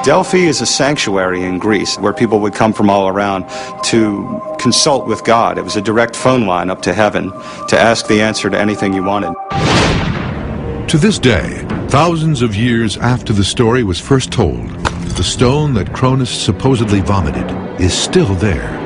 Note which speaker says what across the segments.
Speaker 1: Delphi is a sanctuary in Greece where people would come from all around to consult with God. It was a direct phone line up to heaven to ask the answer to anything you wanted.
Speaker 2: To this day, thousands of years after the story was first told, the stone that Cronus supposedly vomited is still there.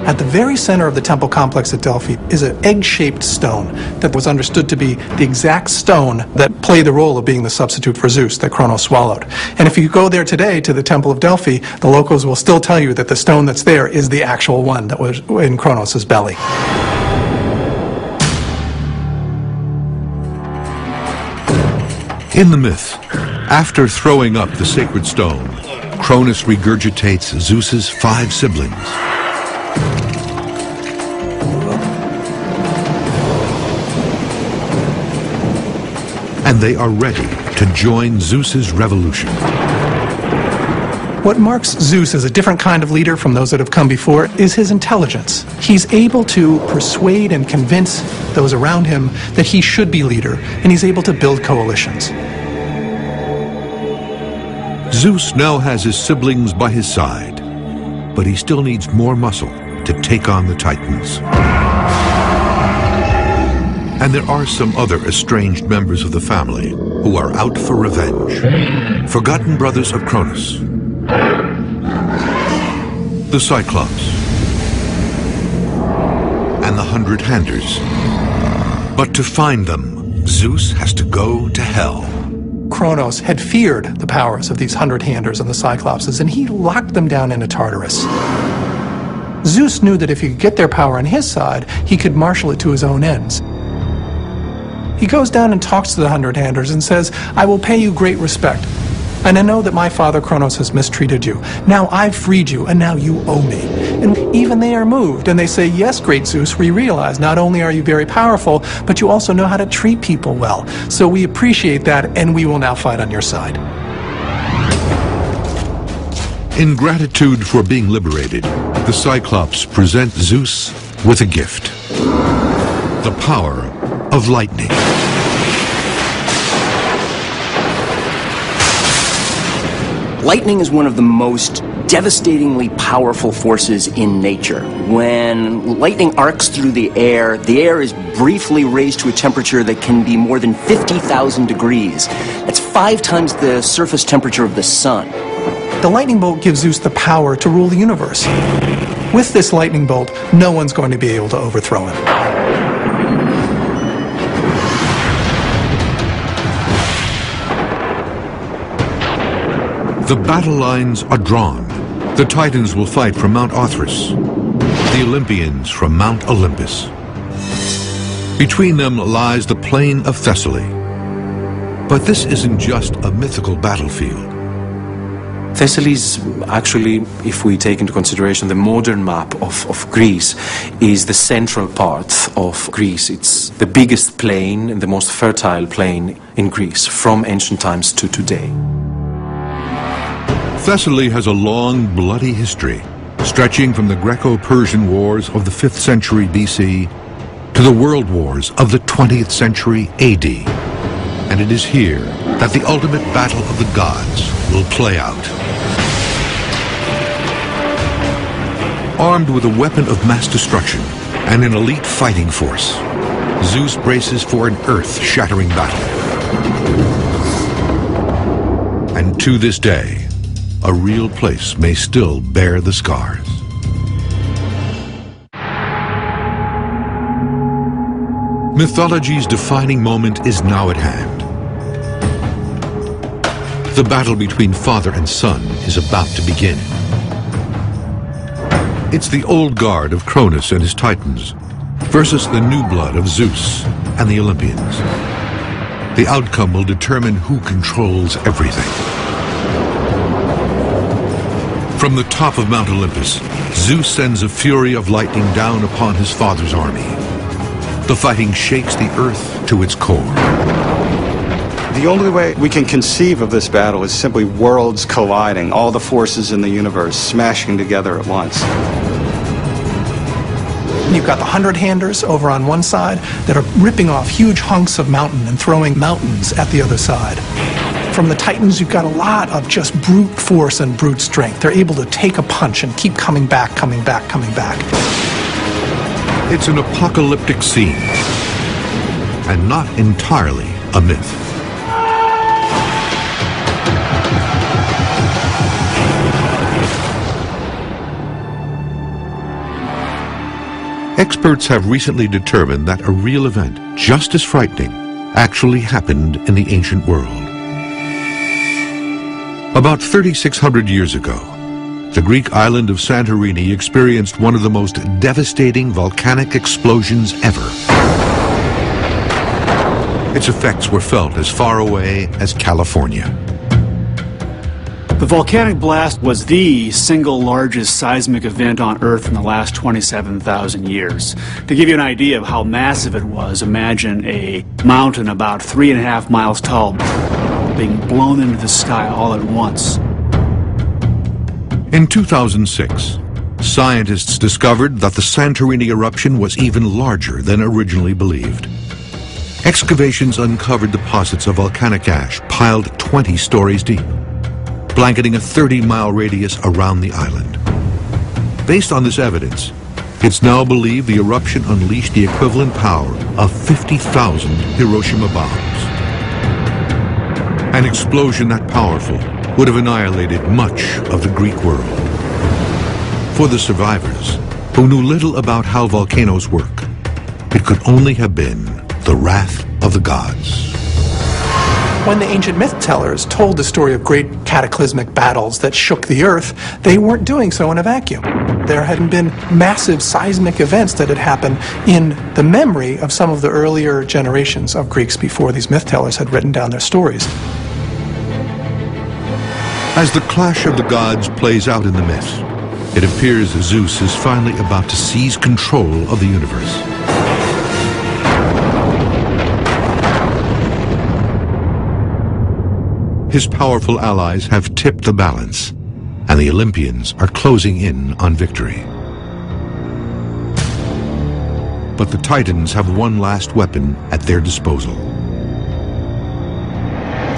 Speaker 3: At the very center of the temple complex at Delphi is an egg-shaped stone that was understood to be the exact stone that played the role of being the substitute for Zeus that Cronos swallowed. And if you go there today to the Temple of Delphi, the locals will still tell you that the stone that's there is the actual one that was in Cronos' belly.
Speaker 2: In the myth, after throwing up the sacred stone, Cronus regurgitates Zeus's 5 siblings. And they are ready to join Zeus's revolution.
Speaker 3: What marks Zeus as a different kind of leader from those that have come before is his intelligence. He's able to persuade and convince those around him that he should be leader, and he's able to build coalitions.
Speaker 2: Zeus now has his siblings by his side, but he still needs more muscle to take on the Titans. And there are some other estranged members of the family who are out for revenge. Forgotten brothers of Cronus. The Cyclops. And the 100 Handers. But to find them, Zeus has to go to hell.
Speaker 3: Cronos had feared the powers of these 100 Handers and the Cyclopses, and he locked them down into Tartarus. Zeus knew that if he could get their power on his side, he could marshal it to his own ends. He goes down and talks to the 100 Handers and says, I will pay you great respect. And I know that my father Cronos has mistreated you. Now I've freed you, and now you owe me. And even they are moved, and they say, yes, great Zeus, we realize not only are you very powerful, but you also know how to treat people well. So we appreciate that, and we will now fight on your side.
Speaker 2: In gratitude for being liberated, the Cyclops present Zeus with a gift. The power of lightning.
Speaker 4: Lightning is one of the most devastatingly powerful forces in nature. When lightning arcs through the air is briefly raised to a temperature that can be more than 50,000 degrees. That's 5 times the surface temperature of the sun.
Speaker 3: The lightning bolt gives Zeus the power to rule the universe. With this lightning bolt, no one's going to be able to overthrow him.
Speaker 2: The battle lines are drawn. The Titans will fight from Mount Othrys, the Olympians from Mount Olympus. Between them lies the plain of Thessaly. But this isn't just a mythical battlefield.
Speaker 5: Thessaly is actually, if we take into consideration the modern map of Greece, is the central part of Greece. It's the biggest plain and the most fertile plain in Greece from ancient times to today.
Speaker 2: Thessaly has a long, bloody history, stretching from the Greco-Persian Wars of the 5th century BC to the World Wars of the 20th century AD. And it is here that the ultimate battle of the gods will play out. Armed with a weapon of mass destruction and an elite fighting force, Zeus braces for an earth-shattering battle. And to this day, a real place may still bear the scars. Mythology's defining moment is now at hand. The battle between father and son is about to begin. It's the old guard of Cronus and his Titans versus the new blood of Zeus and the Olympians. The outcome will determine who controls everything. From the top of Mount Olympus, Zeus sends a fury of lightning down upon his father's army. The fighting shakes the earth to its core.
Speaker 1: The only way we can conceive of this battle is simply worlds colliding, all the forces in the universe smashing together at once.
Speaker 3: You've got the 100 Handers over on one side that are ripping off huge hunks of mountain and throwing mountains at the other side. From the Titans, you've got a lot of just brute force and brute strength. They're able to take a punch and keep coming back, coming back, coming back.
Speaker 2: It's an apocalyptic scene, and not entirely a myth. Experts have recently determined that a real event, just as frightening, actually happened in the ancient world. About 3,600 years ago, the Greek island of Santorini experienced one of the most devastating volcanic explosions ever. Its effects were felt as far away as California.
Speaker 6: The volcanic blast was the single largest seismic event on Earth in the last 27,000 years. To give you an idea of how massive it was, imagine a mountain about 3.5 miles tall being blown into the sky all at once.
Speaker 2: In 2006, scientists discovered that the Santorini eruption was even larger than originally believed. Excavations uncovered deposits of volcanic ash piled 20 stories deep, blanketing a 30-mile radius around the island. Based on this evidence, it's now believed the eruption unleashed the equivalent power of 50,000 Hiroshima bombs. An explosion that powerful would have annihilated much of the Greek world. For the survivors, who knew little about how volcanoes work, it could only have been the wrath of the gods.
Speaker 3: When the ancient myth tellers told the story of great cataclysmic battles that shook the earth, they weren't doing so in a vacuum. There hadn't been massive seismic events that had happened in the memory of some of the earlier generations of Greeks before these myth tellers had written down their stories.
Speaker 2: As the clash of the gods plays out in the myth, it appears Zeus is finally about to seize control of the universe. His powerful allies have tipped the balance, and the Olympians are closing in on victory. But the Titans have one last weapon at their disposal.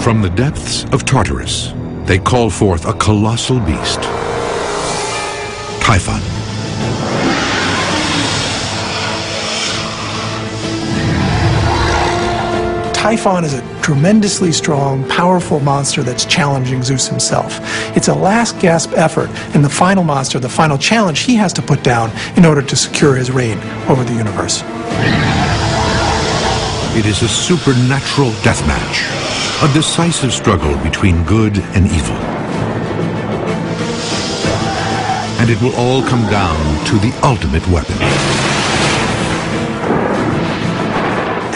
Speaker 2: From the depths of Tartarus, they call forth a colossal beast, Typhon.
Speaker 3: Typhon is a tremendously strong, powerful monster that's challenging Zeus himself. It's a last gasp effort, and the final monster, the final challenge he has to put down in order to secure his reign over the universe.
Speaker 2: It is a supernatural deathmatch, a decisive struggle between good and evil. And it will all come down to the ultimate weapon.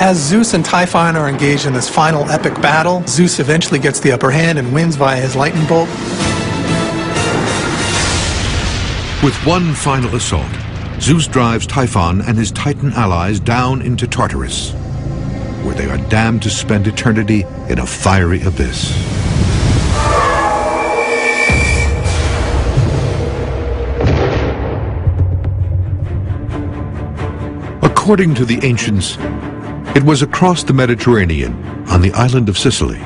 Speaker 3: As Zeus and Typhon are engaged in this final epic battle, Zeus eventually gets the upper hand and wins via his lightning bolt.
Speaker 2: With one final assault, Zeus drives Typhon and his Titan allies down into Tartarus, where they are damned to spend eternity in a fiery abyss. According to the ancients, it was across the Mediterranean, on the island of Sicily,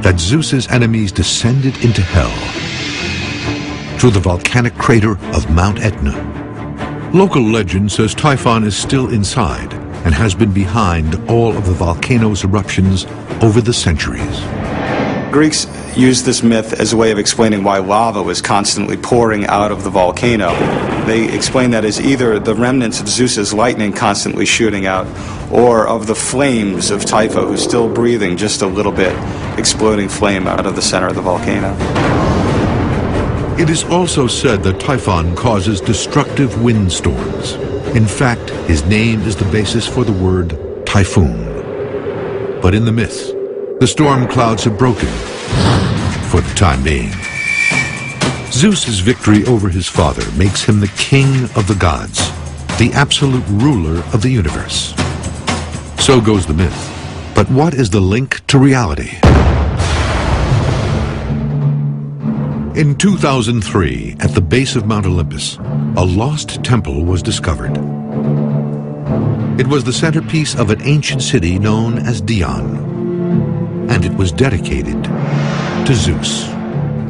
Speaker 2: that Zeus's enemies descended into hell through the volcanic crater of Mount Etna. Local legend says Typhon is still inside and has been behind all of the volcano's eruptions over the centuries.
Speaker 1: Greeks used this myth as a way of explaining why lava was constantly pouring out of the volcano. They explained that as either the remnants of Zeus's lightning constantly shooting out, or of the flames of Typho, who's still breathing just a little bit, exploding flame out of the center of the volcano.
Speaker 2: It is also said that Typhon causes destructive windstorms. In fact, his name is the basis for the word typhoon. But in the myth, the storm clouds have broken, for the time being. Zeus's victory over his father makes him the king of the gods, the absolute ruler of the universe. So goes the myth. But what is the link to reality? In 2003, at the base of Mount Olympus, a lost temple was discovered. It was the centerpiece of an ancient city known as Dion, and it was dedicated to Zeus.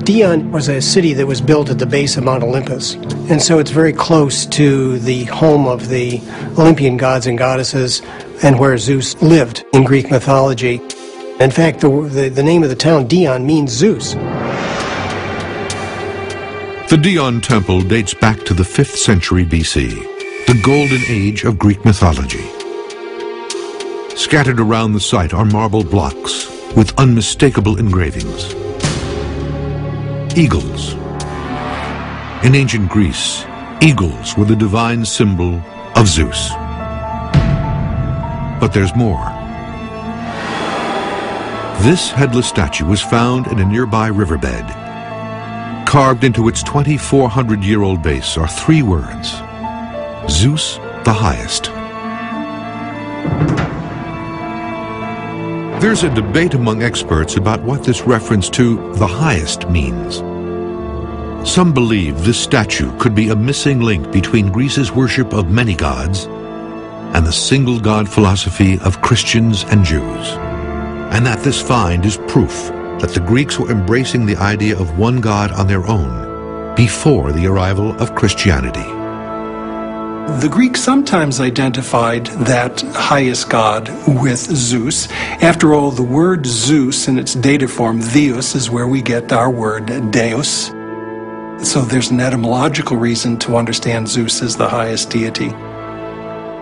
Speaker 7: Dion was a city that was built at the base of Mount Olympus, and so it's very close to the home of the Olympian gods and goddesses and where Zeus lived in Greek mythology. In fact, the name of the town, Dion, means Zeus.
Speaker 2: The Dion Temple dates back to the 5th century BC, the golden age of Greek mythology. Scattered around the site are marble blocks with unmistakable engravings. Eagles. In ancient Greece, eagles were the divine symbol of Zeus. But there's more. This headless statue was found in a nearby riverbed. Carved into its 2,400-year-old base are 3 words: Zeus the highest. There's a debate among experts about what this reference to the highest means. Some believe this statue could be a missing link between Greece's worship of many gods and the single god philosophy of Christians and Jews, and that this find is proof that the Greeks were embracing the idea of one god on their own before the arrival of Christianity.
Speaker 3: The Greeks sometimes identified that highest god with Zeus. After all, the word Zeus in its dative form, theos, is where we get our word deus. So there's an etymological reason to understand Zeus as the highest deity.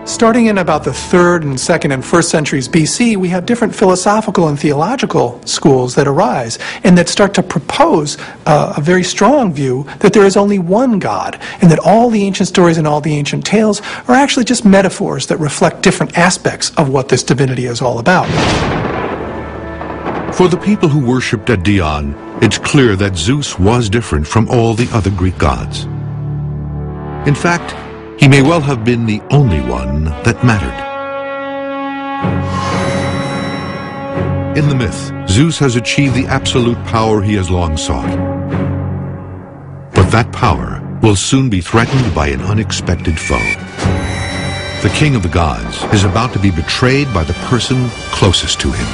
Speaker 3: Starting in about the 3rd and 2nd and 1st centuries BC, we have different philosophical and theological schools that arise and that start to propose a very strong view that there is only one God and that all the ancient stories and all the ancient tales are actually just metaphors that reflect different aspects of what this divinity is all about.
Speaker 2: For the people who worshipped at Dion, it's clear that Zeus was different from all the other Greek gods. In fact, he may well have been the only one that mattered. In the myth, Zeus has achieved the absolute power he has long sought. But that power will soon be threatened by an unexpected foe. The king of the gods is about to be betrayed by the person closest to him.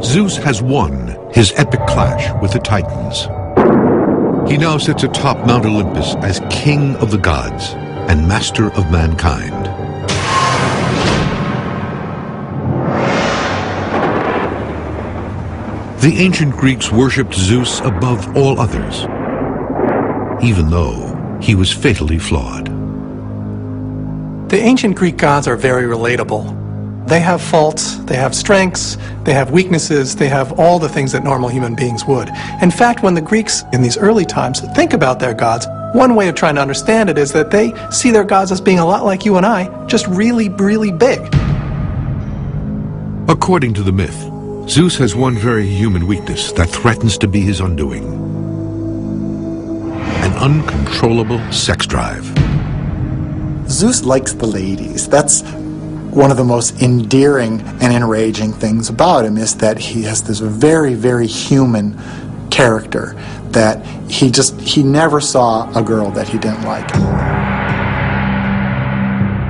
Speaker 2: Zeus has won his epic clash with the Titans. He now sits atop Mount Olympus as king of the gods and master of mankind. The ancient Greeks worshipped Zeus above all others, even though he was fatally flawed.
Speaker 3: The ancient Greek gods are very relatable. They have faults, they have strengths, they have weaknesses, they have all the things that normal human beings would. In fact, when the Greeks in these early times think about their gods, one way of trying to understand it is that they see their gods as being a lot like you and I, just really, really big.
Speaker 2: According to the myth, Zeus has one very human weakness that threatens to be his undoing: an uncontrollable sex drive.
Speaker 8: Zeus likes the ladies. That's one of the most endearing and enraging things about him, is that he has this very, very human character, that he never saw a girl that he didn't like.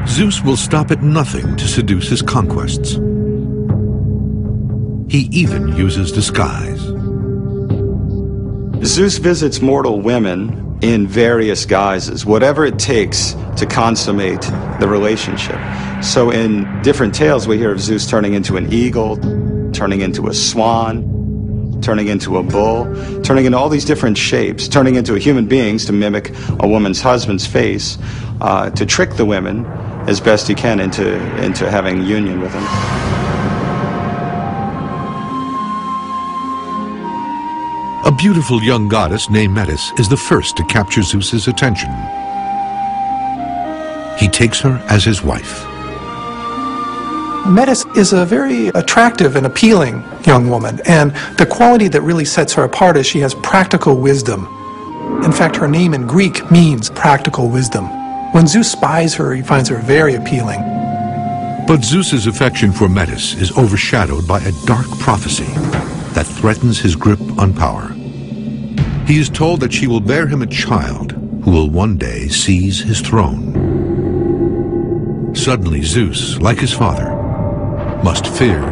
Speaker 2: Zeus will stop at nothing to seduce his conquests. He even uses disguise.
Speaker 1: Zeus visits mortal women in various guises, whatever it takes to consummate the relationship. So in different tales we hear of Zeus turning into an eagle, turning into a swan, turning into a bull, turning into all these different shapes, turning into human beings to mimic a woman's husband's face, to trick the women as best he can into having union with him.
Speaker 2: A beautiful young goddess named Metis is the first to capture Zeus's attention. He takes her as his wife.
Speaker 3: Metis is a very attractive and appealing young woman, and the quality that really sets her apart is she has practical wisdom. In fact, her name in Greek means practical wisdom. When Zeus spies her, he finds her very appealing.
Speaker 2: But Zeus's affection for Metis is overshadowed by a dark prophecy that threatens his grip on power. He is told that she will bear him a child who will one day seize his throne. Suddenly Zeus, like his father, must fear